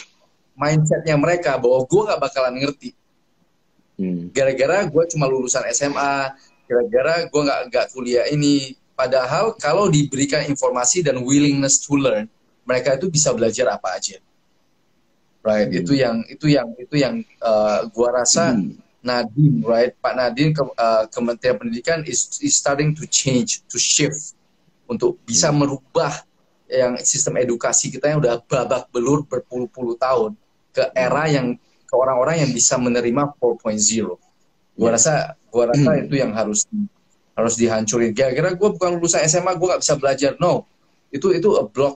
mindsetnya mereka bahwa gue gak bakalan ngerti. Gara-gara gue cuma lulusan SMA, gara-gara gue nggak kuliah ini. Padahal kalau diberikan informasi dan willingness to learn, mereka itu bisa belajar apa aja, right? Itu yang gue rasa Nadiem, right? Pak Nadiem, Kementerian Pendidikan is starting to change, to shift untuk bisa merubah yang sistem edukasi kita yang udah babak belur berpuluh-puluh tahun ke era yang ke orang-orang yang bisa menerima 4.0. Gua rasa itu yang harus dihancurin. Gara-gara gue bukan lulusan SMA, gue nggak bisa belajar. No, itu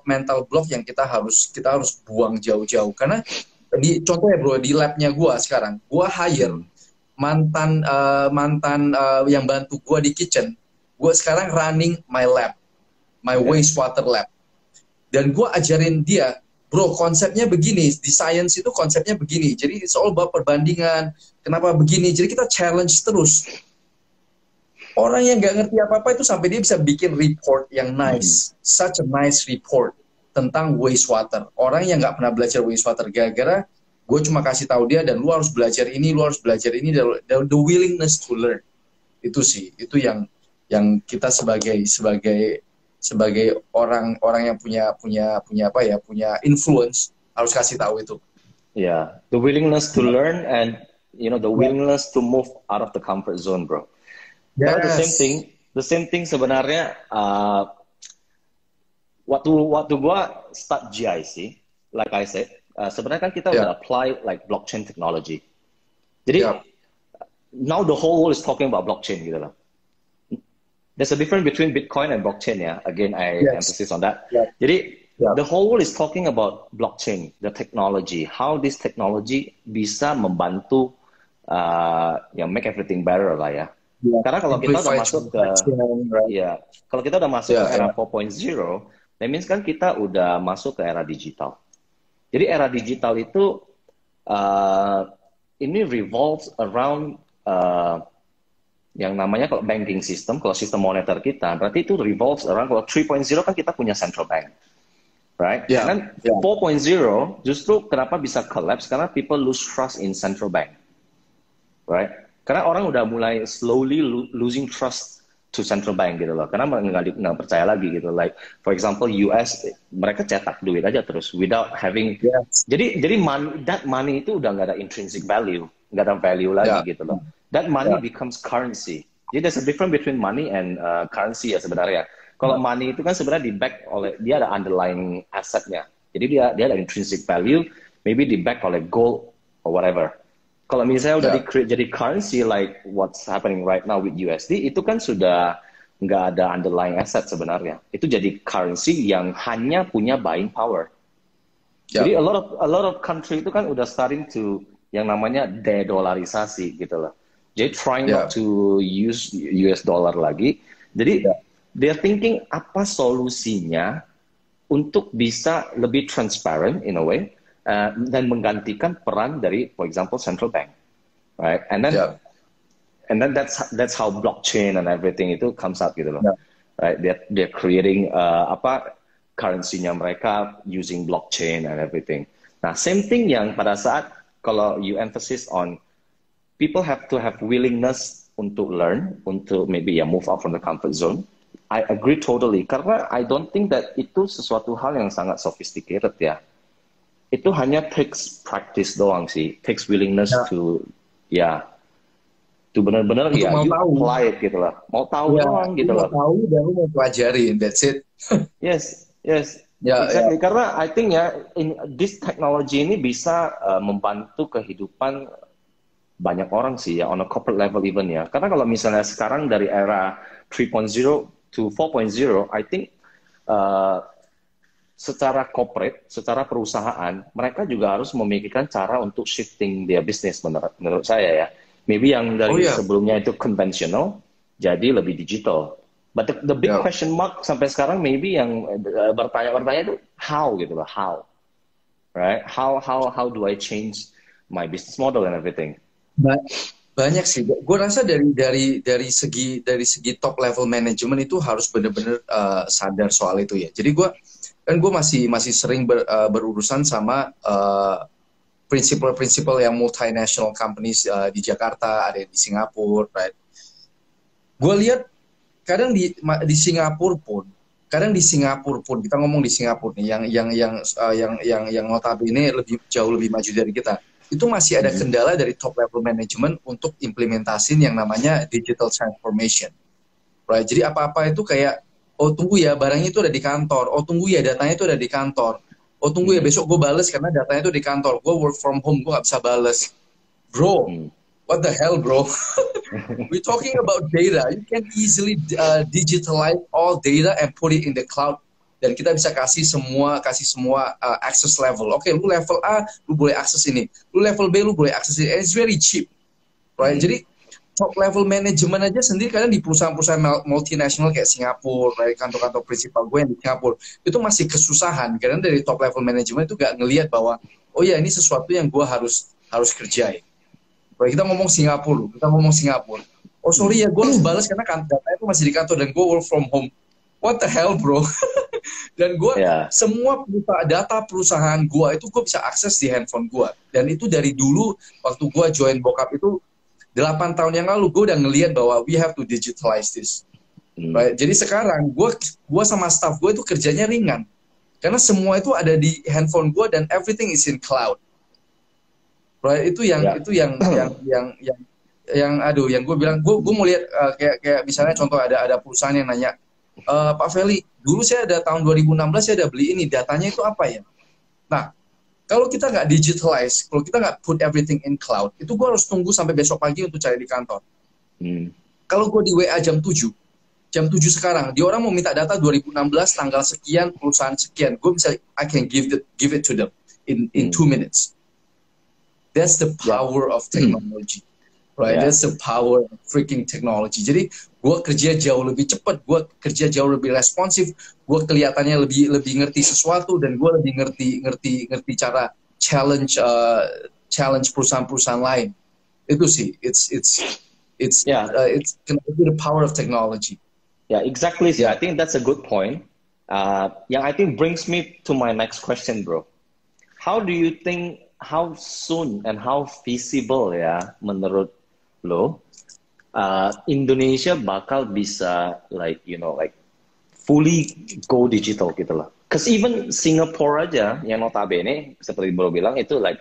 mental block yang kita harus buang jauh-jauh. Karena contohnya bro, di labnya gue sekarang, gue hire mantan yang bantu gue di kitchen. Gue sekarang running my lab, my wastewater lab. Dan gue ajarin dia, bro, konsepnya begini, di science itu konsepnya begini. Jadi it's all about perbandingan, kenapa begini. Jadi kita challenge terus. Orang yang nggak ngerti apa-apa itu sampai dia bisa bikin report yang nice. Such a nice report tentang wastewater. Orang yang nggak pernah belajar wastewater, gara-gara gue cuma kasih tahu dia, dan lu harus belajar ini, the willingness to learn. Itu sih, itu yang kita sebagai orang yang punya influence harus kasih tahu itu. Yeah, the willingness to learn and the willingness to move out of the comfort zone, bro. Yes. Karena the same thing sebenarnya waktu gua start GIC, like I said, sebenarnya kan kita udah apply like blockchain technology. Jadi now the whole world is talking about blockchain gitu loh. There's a difference between Bitcoin and blockchain ya. Again, I emphasize on that. Jadi the whole world is talking about blockchain, the technology, how this technology bisa membantu make everything better lah ya. Karena kalau kita udah masuk ke kalau kita udah masuk ke era 4.0, that means kan kita udah masuk ke era digital. Jadi era digital itu ini revolves around yang namanya kalau banking system, kalau sistem moneter kita, berarti itu revolves around, kalau 3.0 kan kita punya central bank, right? Dan 4.0 justru kenapa bisa collapse, karena people lose trust in central bank, right? Karena orang udah mulai slowly losing trust to central bank gitu loh, karena nggak percaya lagi gitu. Like for example US, mereka cetak duit aja terus without having, jadi that money itu udah nggak ada intrinsic value, nggak ada value lagi gitu loh. That money becomes currency. Jadi there's a difference between money and currency ya sebenarnya. Kalau money itu kan sebenarnya di back oleh, dia ada underlying assetnya. Jadi dia ada intrinsic value, maybe di back oleh gold or whatever. Kalau misalnya udah jadi currency like what's happening right now with USD, itu kan sudah nggak ada underlying asset sebenarnya. Itu jadi currency yang hanya punya buying power. Jadi a lot of country itu kan udah starting to yang namanya de-dollarisasi gitu loh. Jadi trying not to use US dollar lagi. Jadi they're thinking apa solusinya untuk bisa lebih transparent in a way dan menggantikan peran dari, for example, central bank, right? And then that's how blockchain and everything itu comes out gitu loh, right? They're creating currency-nya mereka using blockchain and everything. Nah, same thing yang pada saat kalau you emphasis on people have to have willingness untuk learn, untuk maybe move out from the comfort zone. I agree totally, karena I don't think that itu sesuatu hal yang sangat sophisticated ya. Itu hanya takes practice doang sih, takes willingness to benar-benar you apply it gitu lah. Mau tahu doang gitu lah. Mau tahu dan lu mau pelajari, that's it. Yes, exactly. Karena I think in this technology ini bisa membantu kehidupan banyak orang sih ya, on a corporate level even ya. Karena kalau misalnya sekarang dari era 3.0 to 4.0, I think secara corporate, secara perusahaan, mereka juga harus memikirkan cara untuk shifting their business menurut saya ya. Maybe yang dari sebelumnya itu konvensional, jadi lebih digital. But the big question mark sampai sekarang maybe yang bertanya-bertanya itu how gitu loh, how, right? How do I change my business model and everything? Banyak sih. Gue rasa dari segi top level management itu harus benar-benar sadar soal itu ya. Jadi gue masih sering berurusan sama prinsipal yang multinational companies di Jakarta, ada di Singapura, right? Gue lihat kadang di Singapura pun, kita ngomong di Singapura nih, yang notabene jauh lebih maju dari kita. Itu masih ada kendala dari top level management untuk implementasin yang namanya digital transformation, right? Jadi apa-apa itu kayak, oh tunggu ya barangnya itu ada di kantor, oh tunggu ya datanya itu ada di kantor, oh tunggu ya besok gue bales karena datanya itu di kantor, gue work from home gue gak bisa bales, bro. What the hell, bro? We're talking about data. You can easily digitalize all data and put it in the cloud. Dan kita bisa kasih semua access level. Oke, lu level A, lu boleh akses ini. Lu level B, lu boleh akses ini. And it's very cheap, right? Jadi top level management aja sendiri kadang di perusahaan-perusahaan multinational kayak Singapura, right? Kantor-kantor prinsipal gue yang di Singapura, itu masih kesusahan. Karena dari top level management itu gak ngelihat bahwa, oh ya ini sesuatu yang gue harus kerjain. Right? Kita ngomong Singapura. Oh sorry ya, gue harus balas karena data itu masih di kantor dan gue work from home. What the hell, bro? Dan gue semua data perusahaan gue itu gue bisa akses di handphone gue. Dan itu dari dulu waktu gue join Bokap itu 8 tahun yang lalu gue udah ngelihat bahwa we have to digitalize this. Right? Jadi sekarang gue sama staff gue itu kerjanya ringan karena semua itu ada di handphone gue dan everything is in cloud. Right? Itu yang gue bilang gue mau lihat kayak misalnya contoh ada perusahaan yang nanya, Pak Feli, dulu saya ada tahun 2016 saya ada beli ini, datanya itu apa ya? Nah, kalau kita nggak digitalize, kalau kita nggak put everything in cloud, itu gue harus tunggu sampai besok pagi untuk cari di kantor. Kalau gue di WA jam 7 sekarang, dia orang mau minta data 2016 tanggal sekian, perusahaan sekian, gue bisa, I can give it to them in 2 minutes. That's the power of technology. Right, that's the power of freaking technology. Jadi gue kerja jauh lebih cepat, gue kerja jauh lebih responsif, gue kelihatannya lebih ngerti sesuatu dan gue lebih ngerti cara challenge perusahaan-perusahaan lain. Itu sih, it's the power of technology. Yeah, exactly. I think that's a good point. Yang I think brings me to my next question, bro. How do you think, how soon and how feasible ya menurut lo Indonesia bakal bisa like fully go digital gitu loh. Cause even Singapore aja yang notabene seperti bro bilang itu like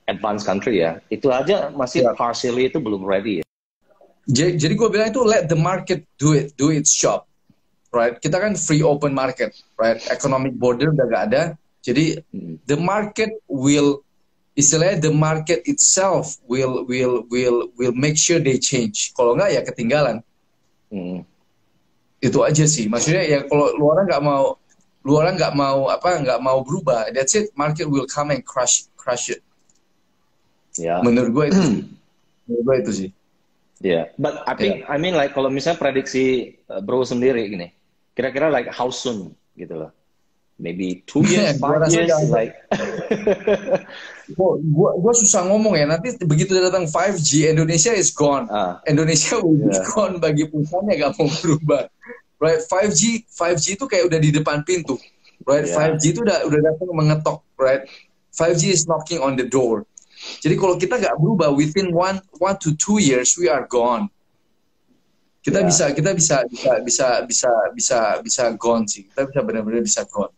advanced country ya, itu aja masih partially itu belum ready ya. Jadi gue bilang itu let the market do its job, right? Kita kan free open market, right? Economic border udah gak ada, jadi the market will, istilahnya the market itself will make sure they change. Kalau nggak ya ketinggalan. Itu aja sih. Maksudnya ya kalau lu orang nggak mau berubah, that's it. Market will come and crush it. Yeah. Menurut gue itu sih. Yeah. But I mean kalau misalnya prediksi bro sendiri gini, kira-kira like how soon gitu loh. maybe 2 years, Gua 5 rasa years, jangan. like Gua susah ngomong ya. Nanti begitu datang 5G, Indonesia is gone. Indonesia will be gone bagi perusahaannya gak mau berubah. Right? 5G itu kayak udah di depan pintu. Right? 5G itu udah datang mengetok. Right? 5G is knocking on the door. Jadi kalau kita gak berubah within 1 to 2 years, we are gone. Kita bisa gone sih. Kita bisa benar-benar bisa gone.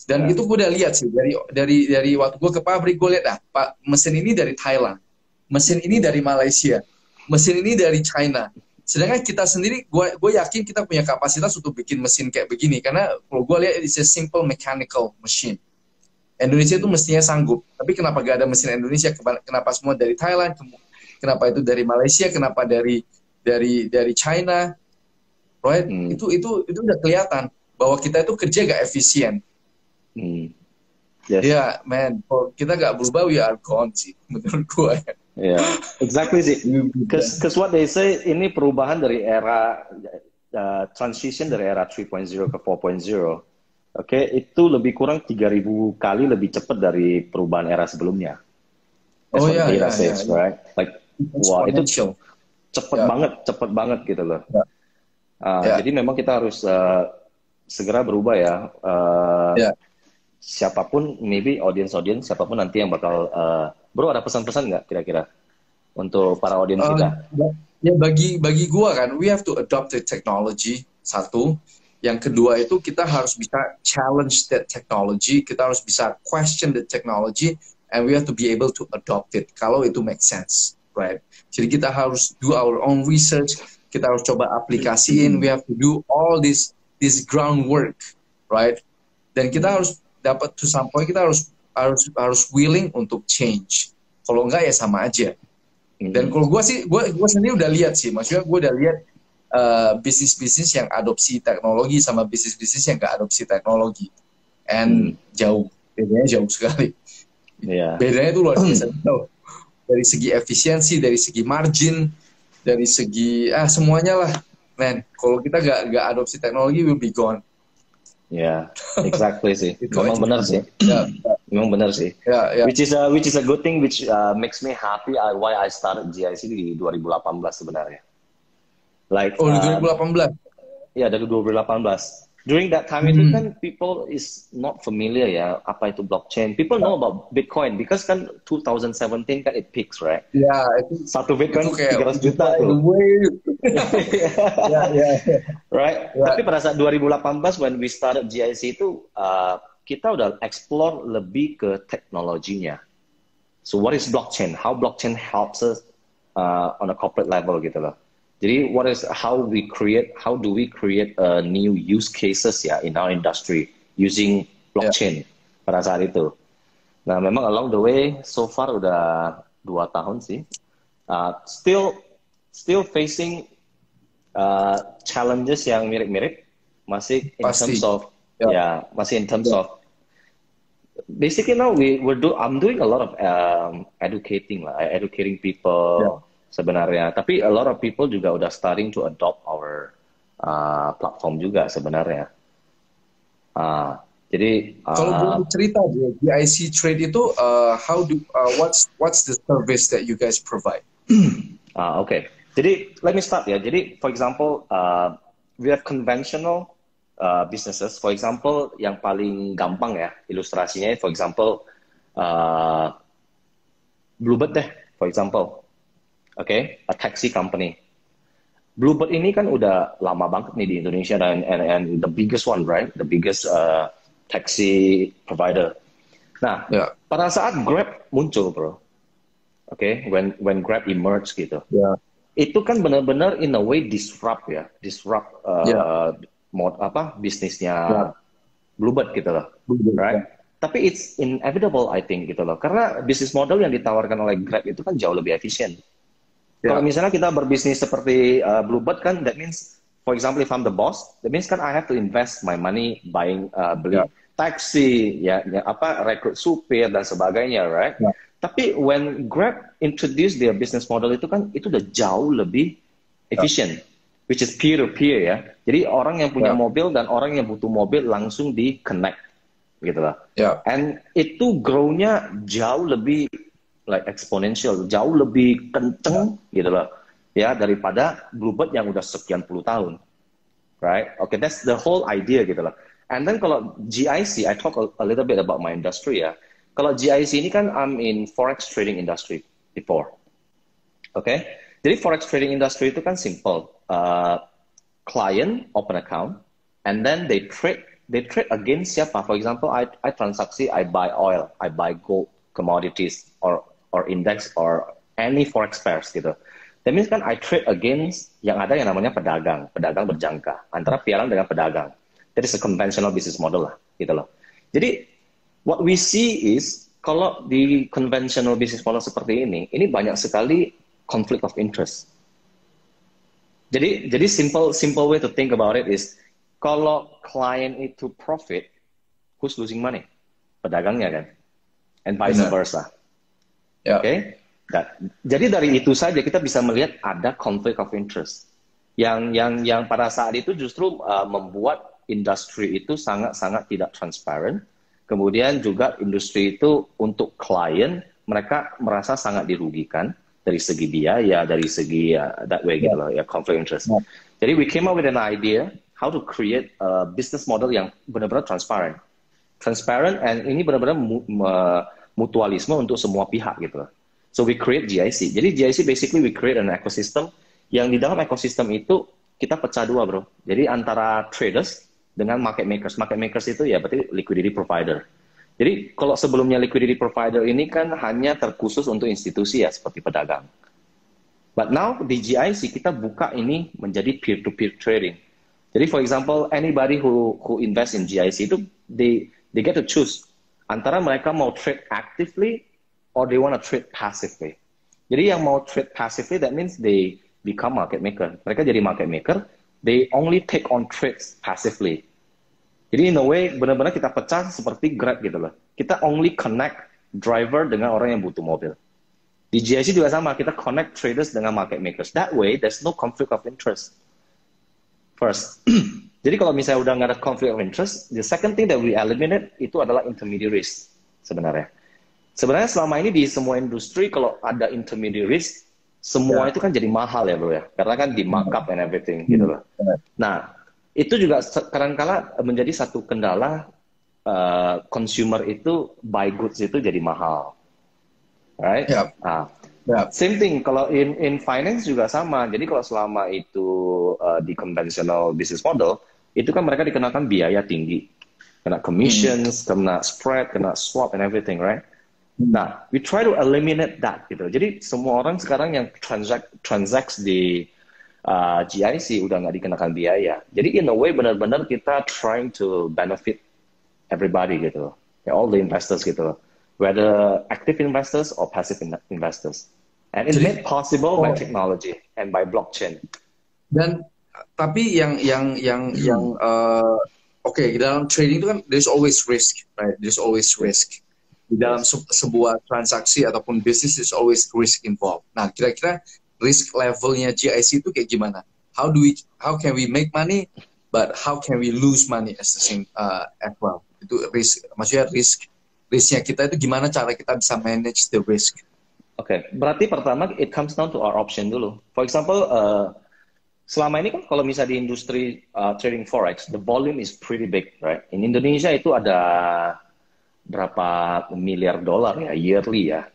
Dan itu gue udah lihat sih dari waktu gue ke pabrik, gue lihat Pak, mesin ini dari Thailand, mesin ini dari Malaysia, mesin ini dari China. Sedangkan kita sendiri, gue yakin kita punya kapasitas untuk bikin mesin kayak begini, karena kalau gue lihat it's a simple mechanical machine. Indonesia itu mestinya sanggup, tapi kenapa gak ada mesin Indonesia? Kenapa semua dari Thailand? Kenapa itu dari Malaysia? Kenapa dari China? Right? Itu udah kelihatan bahwa kita itu kerja gak efisien. Yes. Yeah, man. Kalau kita gak berubah, we are gone sih, menurut gue. Yeah, exactly sih. Because what they say, ini perubahan dari era transition dari era 3.0 ke 4.0. Oke, itu lebih kurang 3.000 kali lebih cepat dari perubahan era sebelumnya. Oh iya, right? Like, wah, itu cepet banget gitu loh. Jadi memang kita harus segera berubah ya. Siapapun, maybe audience siapapun nanti yang bakal bro, ada pesan-pesan nggak kira-kira untuk para audiens kita? Ya bagi gua kan, we have to adopt the technology, satu. Yang kedua itu kita harus bisa challenge that technology, kita harus bisa question the technology, and we have to be able to adopt it kalau itu make sense, right? Jadi kita harus do our own research, kita harus coba aplikasiin, we have to do all this groundwork, right? Dan kita harus dapat to some point, kita harus willing untuk change. Kalau enggak ya sama aja. Dan kalau gue sendiri udah lihat sih, maksudnya gue udah lihat bisnis-bisnis yang adopsi teknologi sama bisnis-bisnis yang gak adopsi teknologi, and bedanya jauh sekali. Bedanya itu luar biasa jauh. Dari segi efisiensi, dari segi margin, dari segi semuanya lah, man. Kalau kita gak adopsi teknologi, we'll be gone. Yeah, exactly sih. Memang benar sih. Memang benar sih. Which is a good thing, which makes me happy. Why I started GIC di 2018 sebenarnya. Like 2018. Ya, dari 2018. During that time itu kan people is not familiar ya apa itu blockchain. People know about Bitcoin because kan 2017 kan it peaks, right? Ya, satu Bitcoin 300 juta tuh. Right? Tapi pada saat 2018 when we started GIC itu kita udah explore lebih ke teknologinya. So what is blockchain? How blockchain helps us on a corporate level gitu loh. Jadi how do we create new use cases ya in our industry using blockchain pada saat itu. Nah, memang along the way so far udah 2 tahun sih. Still facing challenges yang mirip-mirip, masih in terms of masih in terms of basically now I'm doing a lot of educating people sebenarnya, tapi a lot of people juga udah starting to adopt our platform juga sebenarnya. Jadi kalau boleh cerita GIC Trade itu what's the service that you guys provide? Okay. Jadi let me start ya. Jadi for example we have conventional businesses. For example yang paling gampang ya ilustrasinya. For example Bluebird deh. For example. Okay, a taxi company. Bluebird ini kan udah lama banget nih di Indonesia and the biggest one, right? The biggest taxi provider. Nah, pada saat Grab muncul, bro. Okay, when Grab emerged gitu. Itu kan benar-benar in a way disrupt bisnisnya Bluebird gitu loh. Right? Tapi it's inevitable I think gitu loh. Karena bisnis model yang ditawarkan oleh Grab itu kan jauh lebih efisien. Kalau misalnya kita berbisnis seperti Bluebird kan, that means, for example, if I'm the boss, that means kan I have to invest my money beli taxi, rekrut supir dan sebagainya, right? Tapi when Grab introduce their business model itu kan, itu udah jauh lebih efisien, which is peer to peer ya. Jadi orang yang punya mobil dan orang yang butuh mobil langsung di connect gitu lah. Ya. And itu grow-nya jauh lebih like exponential, jauh lebih kenceng gitu lah, ya daripada Bluebird yang udah sekian puluh tahun, right? Okay, that's the whole idea gitu lah. And then kalau GIC, I talk a little bit about my industry ya. Kalau GIC ini kan I'm in forex trading industry before, okay? Jadi forex trading industry itu kan simple. Client open account, and then they trade against siapa? For example, I transaksi, I buy oil, I buy gold, commodities, or index, or any forex pairs gitu. That means kan I trade against yang ada yang namanya pedagang berjangka antara pialang dengan pedagang. That is a conventional business model lah, gitu loh. Jadi what we see is kalau di conventional business model seperti ini banyak sekali conflict of interest. Jadi simple way to think about it is kalau client itu profit, who's losing money? Pedagangnya kan, and vice versa. Yeah. Okay. Jadi dari itu saja kita bisa melihat ada conflict of interest yang pada saat itu justru membuat industri itu sangat tidak transparent. Kemudian juga industri itu untuk klien mereka merasa sangat dirugikan dari segi biaya, dari segi that way gitu loh, ya conflict interest. Jadi we came up with an idea how to create a business model yang benar-benar transparent, and ini benar-benar mutualisme untuk semua pihak gitu loh. So we create GIC. Jadi GIC basically we create an ecosystem yang di dalam ekosistem itu kita pecah dua bro. Jadi antara traders dengan market makers. Market makers itu ya berarti liquidity provider. Jadi kalau sebelumnya liquidity provider ini kan hanya terkhusus untuk institusi ya seperti pedagang. But now di GIC kita buka ini menjadi peer-to-peer trading. Jadi for example anybody who invest in GIC itu they get to choose antara mereka mau trade actively or they want to trade passively. Jadi yang mau trade passively that means they become market maker. Mereka jadi market maker, they only take on trades passively. Jadi in a way benar-benar kita pecah seperti Grab gitu loh. Kita only connect driver dengan orang yang butuh mobil. Di GIC juga sama, kita connect traders dengan market makers. That way there's no conflict of interest. First. Jadi kalau misalnya udah nggak ada conflict of interest, the second thing that we eliminate itu adalah intermediaries sebenarnya. Sebenarnya selama ini di semua industri kalau ada intermediaries, semua itu kan jadi mahal ya bro ya. Karena kan di markup and everything gitu loh. Nah, itu juga kadang-kala menjadi satu kendala consumer itu buy goods itu jadi mahal. Right? Same thing kalau in finance juga sama. Jadi kalau selama itu di conventional business model, itu kan mereka dikenakan biaya tinggi. Kena commissions, kena spread, kena swap and everything, right? Nah, we try to eliminate that gitu. Jadi semua orang sekarang yang transact di GIC udah nggak dikenakan biaya. Jadi in a way benar-benar kita trying to benefit everybody gitu, all the investors gitu, whether active investors or passive investors. And it's made possible by technology and by blockchain. Dan tapi oke, dalam trading itu kan there's always risk, right? There's always risk. Di dalam sebuah transaksi ataupun bisnis is always risk involved. Nah, kira-kira risk levelnya GIC itu kayak gimana? How can we make money, but how can we lose money as the same as well? Itu risk, maksudnya risknya kita itu gimana cara kita bisa manage the risk? Oke, berarti pertama it comes down to our option dulu. For example, selama ini kan kalau misalnya di industri trading forex, the volume is pretty big, right? In Indonesia itu ada berapa miliar dolar ya yearly ya,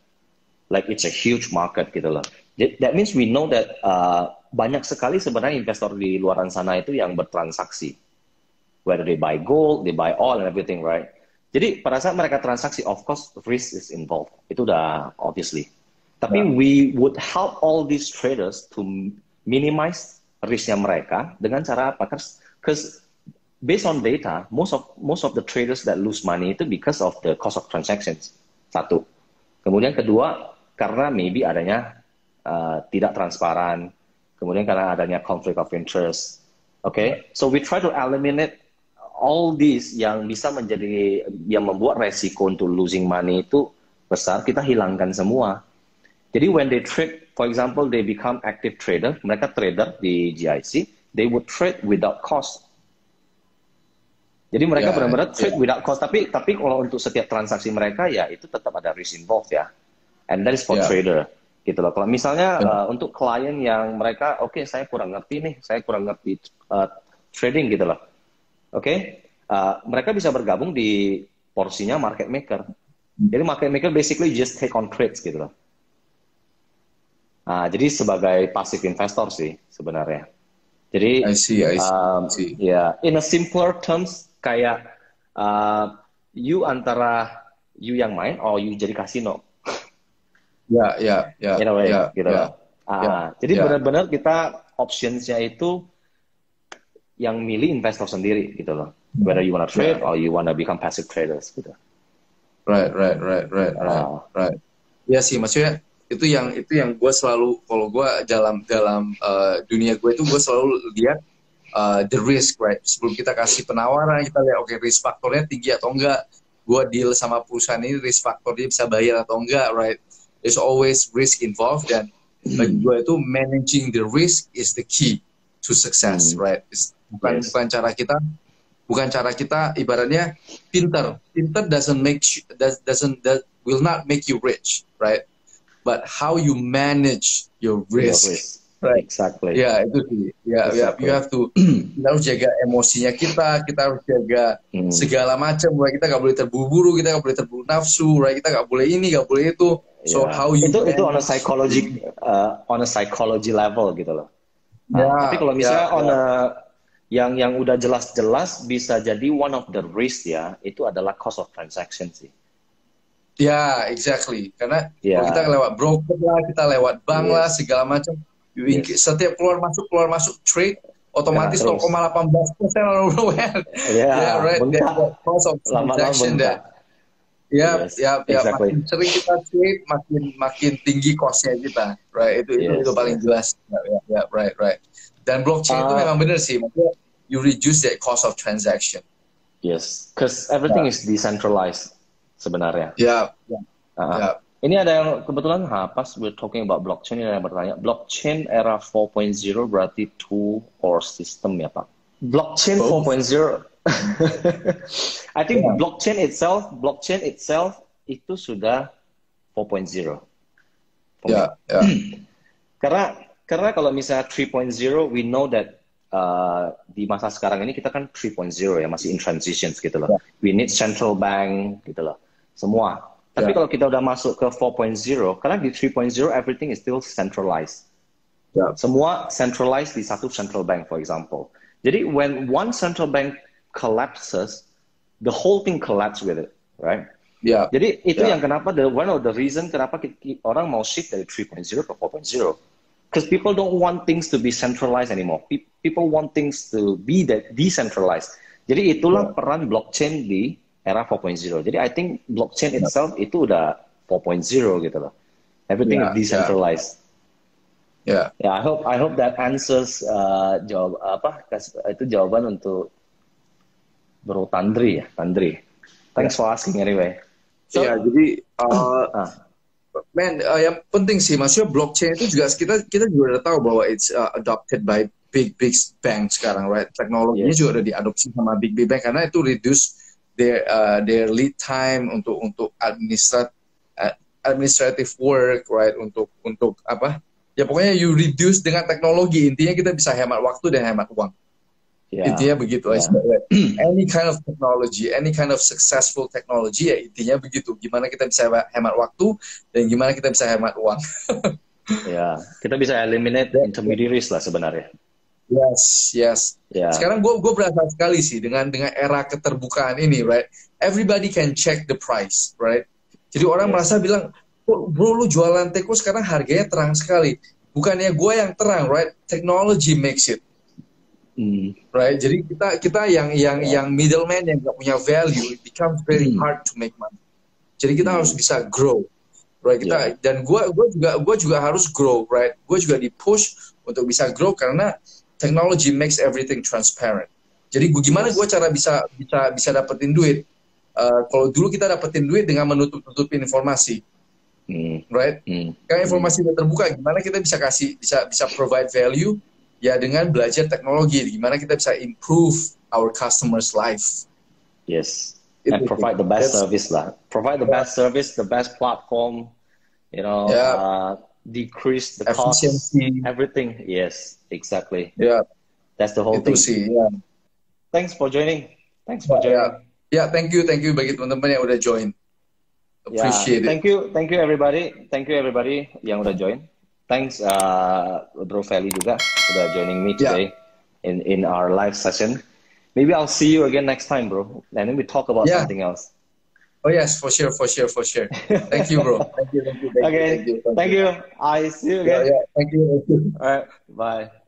like it's a huge market gitu loh. That means we know that banyak sekali sebenarnya investor di luaran sana itu yang bertransaksi, whether they buy gold, they buy oil and everything, right? Jadi pada saat mereka transaksi, of course risk is involved, itu udah obviously. Tapi we would help all these traders to minimize risknya mereka dengan cara apa? Because based on data, most of the traders that lose money itu because of the cost of transactions. Satu. Kemudian kedua, karena maybe adanya tidak transparan. Kemudian karena adanya conflict of interest. Okay? So we try to eliminate all these yang bisa yang membuat resiko untuk losing money itu besar, kita hilangkan semua. Jadi when they trade, for example, they become active trader, mereka trader di GIC, they would trade without cost. Jadi mereka Ya, benar-benar ya, trade without cost. Tapi kalau untuk setiap transaksi mereka ya itu tetap ada risk involved ya. And that is for ya, trader gitu loh. Kalau misalnya ya, untuk klien yang mereka oke, saya kurang ngerti nih, saya kurang ngerti trading gitu loh. Oke, mereka bisa bergabung di porsinya market maker. Jadi market maker basically just take on trades gitu loh. Jadi sebagai passive investor sih sebenarnya. Jadi I see, I see, I see. ya, in a simpler terms kayak you antara you yang main or you jadi kasino. Ya, ya, ya, In a way, ya, gitu ya, loh. ya, Jadi ya, benar-benar kita optionsnya itu yang milih investor sendiri gitu loh. Whether you wanna ya. trade or you wanna become passive traders gitu. Right, right, right, right, right, Ah, right. Ya sih, maksudnya itu yang gue selalu, kalau gue dalam dalam dunia gue itu gue selalu lihat the risk, right? Sebelum kita kasih penawaran, kita lihat oke, risk faktornya tinggi atau enggak. Gue deal sama perusahaan ini, risk faktornya bisa bayar atau enggak, right? There's always risk involved, dan bagi gue itu managing the risk is the key to success, right? Bukan yes. bukan cara kita ibaratnya pinter doesn't make will not make you rich, right? But how you manage your risk. Right. Exactly. Ya, itu sih. Ya, Exactly. you have to, kita harus jaga emosinya kita harus jaga segala macam, right? Kita nggak boleh terburu-buru, kita nggak boleh terburu nafsu, right? Kita nggak boleh ini, nggak boleh itu. So how you itu on a psychology level gitu loh. Tapi kalau misalnya yang udah jelas-jelas bisa jadi one of the risk ya, itu adalah cost of transaction sih. Ya, exactly. Karena kalau kita lewat broker lah, kita lewat bank lah, segala macam. Setiap keluar masuk trade, otomatis 0,18% orang right? Cost of transaction that. Exactly. Makin sering kita trade, makin tinggi costnya kita, right? Itu paling jelas. Right. Dan blockchain itu memang benar sih, maksudnya you reduce the cost of transaction. Yes, because everything is decentralized sebenarnya. Ini ada yang kebetulan pas we're talking about blockchain, ini ada yang bertanya, blockchain era 4.0 berarti tool or system ya Pak? Blockchain 4.0, I think blockchain itself itu sudah 4.0. Karena kalau misalnya 3.0, we know that di masa sekarang ini kita kan 3.0 ya, masih in transitions gitu loh. We need central bank gitu loh, semua. Tapi kalau kita udah masuk ke 4.0, karena di 3.0 everything is still centralized. Semua centralized di satu central bank, for example. Jadi when one central bank collapses, the whole thing collapse with it, right? Jadi itu yang kenapa one of the reason kenapa orang mau shift dari 3.0 ke 4.0. Because people don't want things to be centralized anymore. People want things to be decentralized. Jadi itulah peran blockchain di era 4.0. Jadi I think blockchain itself itu udah 4.0 gitu loh. Everything is decentralized. I hope that answers itu jawaban untuk Bro Tandri ya, Tandri. Thanks for asking anyway. So, jadi yang penting sih, maksudnya blockchain itu juga kita juga udah tahu bahwa it's adopted by big bank sekarang, right? Teknologinya juga udah diadopsi sama big bank karena itu reduce their lead time untuk administrative work, right? Untuk apa? Ya pokoknya you reduce dengan teknologi, intinya kita bisa hemat waktu dan hemat uang. Intinya begitu. Any kind of technology, any kind of successful technology, ya intinya begitu. Gimana kita bisa hemat waktu dan gimana kita bisa hemat uang. Kita bisa eliminate intermediaries lah sebenarnya. Yes. Sekarang gue berasa sekali sih dengan era keterbukaan ini, right? Everybody can check the price, right? Jadi orang merasa bilang, bro lu jualan teko sekarang harganya terang sekali. Bukannya gue yang terang, right? Technology makes it. Right, jadi kita yang middleman yang nggak punya value, it becomes very hard to make money. Jadi kita harus bisa grow, right? Dan gue juga harus grow, right? Gue juga di push untuk bisa grow karena technology makes everything transparent. Jadi gimana gue cara bisa dapetin duit? Kalau dulu kita dapetin duit dengan menutup-tutupin informasi, right? Karena informasi udah terbuka, gimana kita bisa provide value? Ya dengan belajar teknologi, gimana kita bisa improve our customers' life. Yes. Itu And sih. provide the best That's- service lah. Provide the best service, the best platform, you know, Yeah. decrease the cost, Efficiency. everything. Yes, exactly. Ya, That's the whole itu thing. sih. Ya. Thanks for joining. Thanks for Ya, joining. ya, thank you bagi teman-teman yang udah join. Yeah, Appreciate it. thank you everybody yang udah join. Thanks Bro Feli juga udah joining me Yeah. today in our live session. Maybe I'll see you again next time, bro. And then we talk about Yeah. something else. Oh yes, for sure. Thank you, bro. Thank you. Okay, thank you. I see you Yeah, again. yeah. Thank you. All right, bye.